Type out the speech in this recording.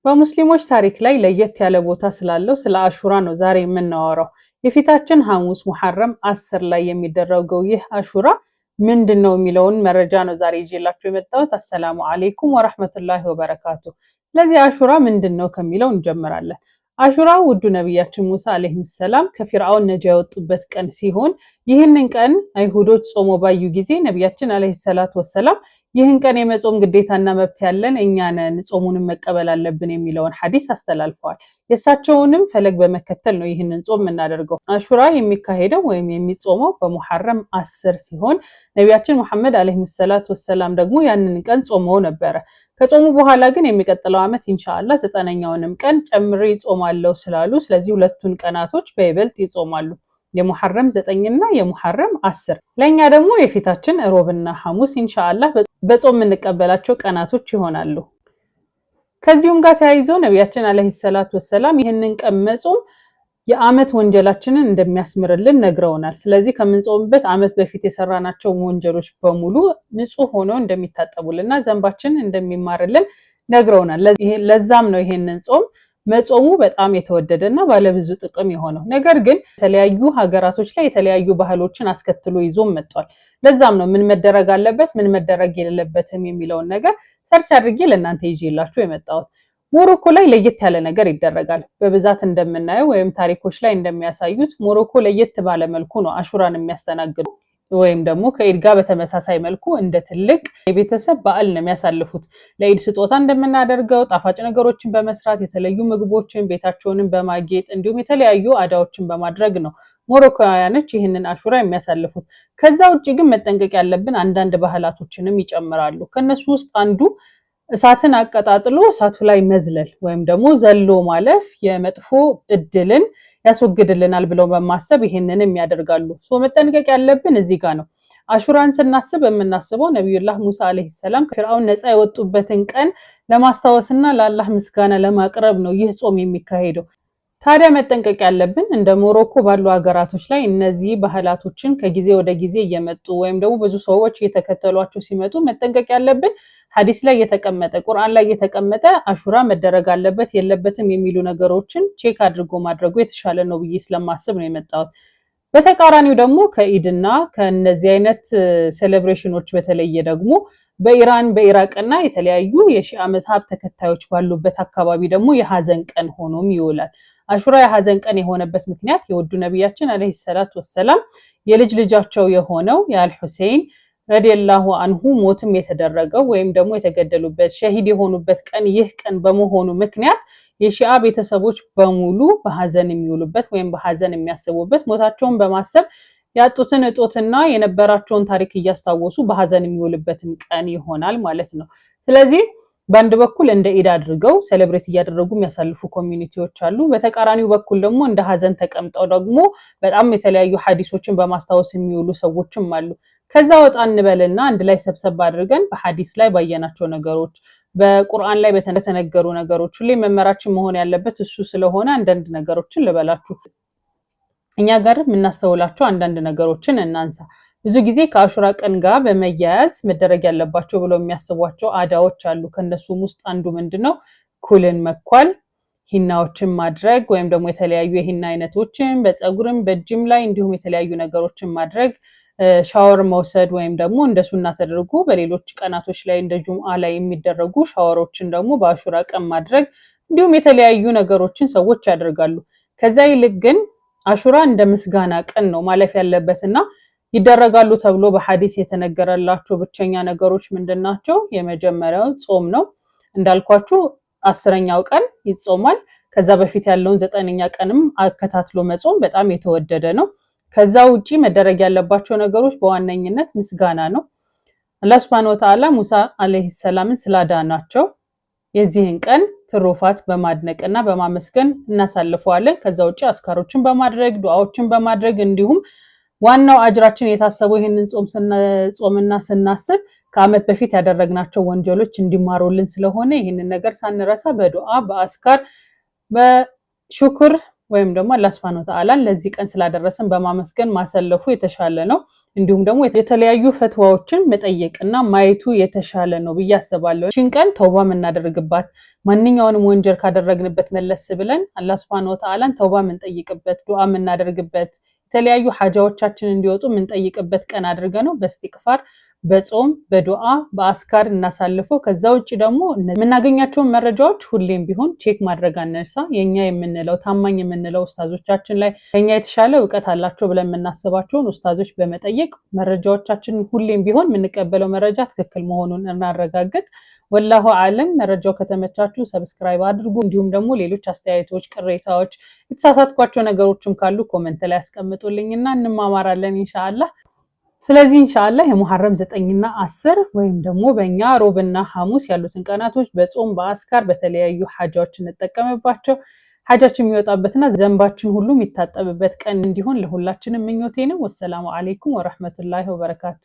በሙስሊሞች ታሪክ ላይ ለየት ያለ ቦታ ስላለው ስለ አሹራ ነው ዛሬ የምናወራው። የፊታችን ሐሙስ ሙሐረም 10 ላይ የሚደረገው ይህ አሹራ ምንድነው የሚለውን መረጃ ነው ዛሬ ይዤላችሁ የመጣሁት። አሰላሙ አለይኩም ወራህመቱላሂ ወበረካቱ። ስለዚህ አሹራ ምንድነው ከሚለው እንጀምራለን። አሹራ ውዱ ነብያችን ሙሳ አለይሂ ሰላም ከፊርዓውን ነጃ የወጡበት ቀን ሲሆን ይህንን ቀን አይሁዶች ጾሞ ባዩ ጊዜ ነብያችን አለይሂ ሰላቱ ወሰላም ይህን ቀን የመጾም ግዴታና መብት ያለን እኛ ነን፣ ጾሙንም መቀበል አለብን የሚለውን ሐዲስ አስተላልፈዋል። የእሳቸውንም ፈለግ በመከተል ነው ይህንን ጾም የምናደርገው። አሹራ የሚካሄደው ወይም የሚጾመው በሙሐረም 10 ሲሆን ነቢያችን መሐመድ አለይሂ ሰላቱ ወሰላም ደግሞ ያንን ቀን ጾመው ነበረ። ከጾሙ በኋላ ግን የሚቀጥለው ዓመት ኢንሻአላህ 9ኛውንም ቀን ጨምሬ ይጾማለሁ ስላሉ ስለዚህ ሁለቱን ቀናቶች በይበልጥ ይጾማሉ። የሙሐረም 9 እና የሙሐረም 10 ለኛ ደግሞ የፊታችን ሮብና ሐሙስ ኢንሻአላህ በጾም የምንቀበላቸው ቀናቶች ይሆናሉ። ከዚሁም ጋር ተያይዞ ነቢያችን አለይሂ ሰላቱ ወሰላም ይህንን ቀን መጾም የዓመት ወንጀላችንን እንደሚያስምርልን ነግረውናል። ስለዚህ ከምንጾምበት ዓመት በፊት የሰራናቸው ወንጀሎች በሙሉ ንጹህ ሆነው እንደሚታጠቡልና ዘንባችን እንደሚማርልን ነግረውናል። ለዛም ነው ይሄንን ጾም መጾሙ በጣም የተወደደና ባለብዙ ጥቅም የሆነው። ነገር ግን የተለያዩ ሀገራቶች ላይ የተለያዩ ባህሎችን አስከትሎ ይዞ መጥቷል። ለዛም ነው ምን መደረግ አለበት ምን መደረግ የሌለበትም የሚለውን ነገር ሰርች አድርጌ ለእናንተ ይዤላችሁ የመጣሁት። ሞሮኮ ላይ ለየት ያለ ነገር ይደረጋል። በብዛት እንደምናየው ወይም ታሪኮች ላይ እንደሚያሳዩት ሞሮኮ ለየት ባለ መልኩ ነው አሹራን የሚያስተናግዱ ወይም ደግሞ ከኢድ ጋር በተመሳሳይ መልኩ እንደ ትልቅ የቤተሰብ በዓል ነው የሚያሳልፉት። ለኢድ ስጦታ እንደምናደርገው ጣፋጭ ነገሮችን በመስራት የተለያዩ ምግቦችን ቤታቸውንም በማጌጥ እንዲሁም የተለያዩ አዳዎችን በማድረግ ነው ሞሮኮውያኖች ይህንን አሹራ የሚያሳልፉት። ከዛ ውጪ ግን መጠንቀቅ ያለብን አንዳንድ ባህላቶችንም ይጨምራሉ። ከነሱ ውስጥ አንዱ እሳትን አቀጣጥሎ እሳቱ ላይ መዝለል ወይም ደግሞ ዘሎ ማለፍ የመጥፎ እድልን ያስወግድልናል ብለው በማሰብ ይሄንንም ያደርጋሉ። መጠንቀቅ ያለብን እዚህ ጋር ነው። አሹራን ስናስብ የምናስበው ነብዩላህ ሙሳ አለይሂ ሰላም ከፊርዓውን ነፃ የወጡበትን ቀን ለማስታወስና ለአላህ ምስጋና ለማቅረብ ነው ይህ ጾም የሚካሄደው። ታዲያ መጠንቀቅ ያለብን እንደ ሞሮኮ ባሉ ሀገራቶች ላይ እነዚህ ባህላቶችን ከጊዜ ወደ ጊዜ እየመጡ ወይም ደግሞ ብዙ ሰዎች እየተከተሏቸው ሲመጡ መጠንቀቅ ያለብን ሐዲስ ላይ የተቀመጠ ቁርአን ላይ የተቀመጠ አሹራ መደረግ አለበት የለበትም የሚሉ ነገሮችን ቼክ አድርጎ ማድረጉ የተሻለ ነው ብዬ ስለማስብ ነው የመጣሁት። በተቃራኒው ደግሞ ከኢድና ከነዚህ አይነት ሴሌብሬሽኖች በተለየ ደግሞ በኢራን በኢራቅና የተለያዩ የሺዓ መዝሀብ ተከታዮች ባሉበት አካባቢ ደግሞ የሐዘን ቀን ሆኖም ይውላል። አሹራ የሐዘን ቀን የሆነበት ምክንያት የውዱ ነብያችን አለይሂ ሰላቱ ወሰላም የልጅ ልጃቸው የሆነው የአልሁሴን ረዲየላሁ አንሁ ሞትም የተደረገው ወይም ደግሞ የተገደሉበት ሸሂድ የሆኑበት ቀን ይህ ቀን በመሆኑ ምክንያት የሺዓ ቤተሰቦች በሙሉ በሐዘን የሚውሉበት ወይም በሐዘን የሚያስቡበት ሞታቸውን በማሰብ ያጡትን እጦትና የነበራቸውን ታሪክ እያስታወሱ በሐዘን የሚውሉበትም ቀን ይሆናል ማለት ነው። ስለዚህ በአንድ በኩል እንደ ኢድ አድርገው ሴሌብሬት እያደረጉ የሚያሳልፉ ኮሚኒቲዎች አሉ። በተቃራኒው በኩል ደግሞ እንደ ሐዘን ተቀምጠው ደግሞ በጣም የተለያዩ ሐዲሶችን በማስታወስ የሚውሉ ሰዎችም አሉ። ከዛ ወጣ እንበልና አንድ ላይ ሰብሰብ አድርገን በሐዲስ ላይ ባየናቸው ነገሮች በቁርአን ላይ በተነገሩ ነገሮች ሁሉ መመራችን መሆን ያለበት እሱ ስለሆነ አንዳንድ ነገሮችን ልበላችሁ። እኛ ጋር የምናስተውላቸው አንዳንድ ነገሮችን እናንሳ። ብዙ ጊዜ ከአሹራ ቀን ጋር በመያያዝ መደረግ ያለባቸው ብለው የሚያስቧቸው አዳዎች አሉ። ከነሱም ውስጥ አንዱ ምንድነው ኩልን መኳል፣ ሂናዎችን ማድረግ ወይም ደግሞ የተለያዩ የሂና አይነቶችን በፀጉርም በእጅም ላይ እንዲሁም የተለያዩ ነገሮችን ማድረግ፣ ሻወር መውሰድ ወይም ደግሞ እንደ ሱና ተደርጎ በሌሎች ቀናቶች ላይ እንደ ጁምዓ ላይ የሚደረጉ ሻወሮችን ደግሞ በአሹራ ቀን ማድረግ እንዲሁም የተለያዩ ነገሮችን ሰዎች ያደርጋሉ። ከዛ ይልቅ ግን አሹራ እንደ ምስጋና ቀን ነው ማለፍ ያለበትና ይደረጋሉ ተብሎ በሐዲስ የተነገረላቸው ብቸኛ ነገሮች ምንድናቸው? የመጀመሪያው ጾም ነው። እንዳልኳችሁ 10ኛው ቀን ይጾማል። ከዛ በፊት ያለውን 9ኛ ቀንም አከታትሎ መጾም በጣም የተወደደ ነው። ከዛ ውጪ መደረግ ያለባቸው ነገሮች በዋነኝነት ምስጋና ነው። አላህ Subhanahu Wa Ta'ala ሙሳ አለይሂ ሰላምን ስላዳናቸው የዚህን ቀን ትሩፋት በማድነቅና በማመስገን እናሳልፈዋለን። ከዛ ውጪ አስካሮችን በማድረግ ዱዓዎችን በማድረግ እንዲሁም ዋናው አጅራችን የታሰበው ይሄንን ጾምና ስናስብ ከዓመት በፊት ያደረግናቸው ወንጀሎች እንዲማሩልን ስለሆነ ይሄንን ነገር ሳንረሳ በዱዓ በአስካር በሹክር ወይም ደግሞ አላህ Subhanahu Wa Ta'ala ለዚህ ቀን ስላደረሰን በማመስገን ማሰለፉ የተሻለ ነው። እንዲሁም ደግሞ የተለያዩ ፈትዋዎችን መጠየቅና ማየቱ የተሻለ ነው ብዬ አስባለሁ። እሺን ቀን ተውባ የምናደርግባት ማንኛውንም ወንጀል ካደረግንበት መለስ ብለን አላህ Subhanahu Wa Ta'ala ተውባ የምንጠይቅበት ዱዓ የምናደርግበት የተለያዩ ሐጃዎቻችን እንዲወጡ የምንጠይቅበት ቀን አድርገነው በእስቲግፋር በጾም በዱዓ በአስካር እናሳልፈው። ከዛ ውጪ ደግሞ የምናገኛቸው መረጃዎች ሁሌም ቢሆን ቼክ ማድረግ አንርሳ። የኛ የምንለው ታማኝ የምንለው ኡስታዞቻችን ላይ ከኛ የተሻለ ዕውቀት አላቸው ብለን የምናስባቸውን ኡስታዞች በመጠየቅ መረጃዎቻችን ሁሌም ቢሆን የምንቀበለው መረጃ ትክክል መሆኑን እናረጋግጥ። ወላሁ አለም። መረጃው ከተመቻችሁ ሰብስክራይብ አድርጉ። እንዲሁም ደግሞ ሌሎች አስተያየቶች፣ ቅሬታዎች፣ የተሳሳትኳቸው ነገሮችም ካሉ ኮሜንት ላይ አስቀምጡልኝና እንማማራለን ኢንሻአላህ። ስለዚህ ኢንሻአላህ የሙሐረም 9 እና 10 ወይም ደግሞ በእኛ ሮብና ሐሙስ ያሉትን ቀናቶች በጾም በአስካር በተለያዩ ሐጃዎች እንጠቀምባቸው። ሐጃችን የሚወጣበትና ዘንባችን ሁሉ የሚታጠብበት ቀን እንዲሆን ለሁላችንም ምኞቴ ነው። ወሰላሙ አለይኩም ወራህመቱላሂ ወበረካቱ።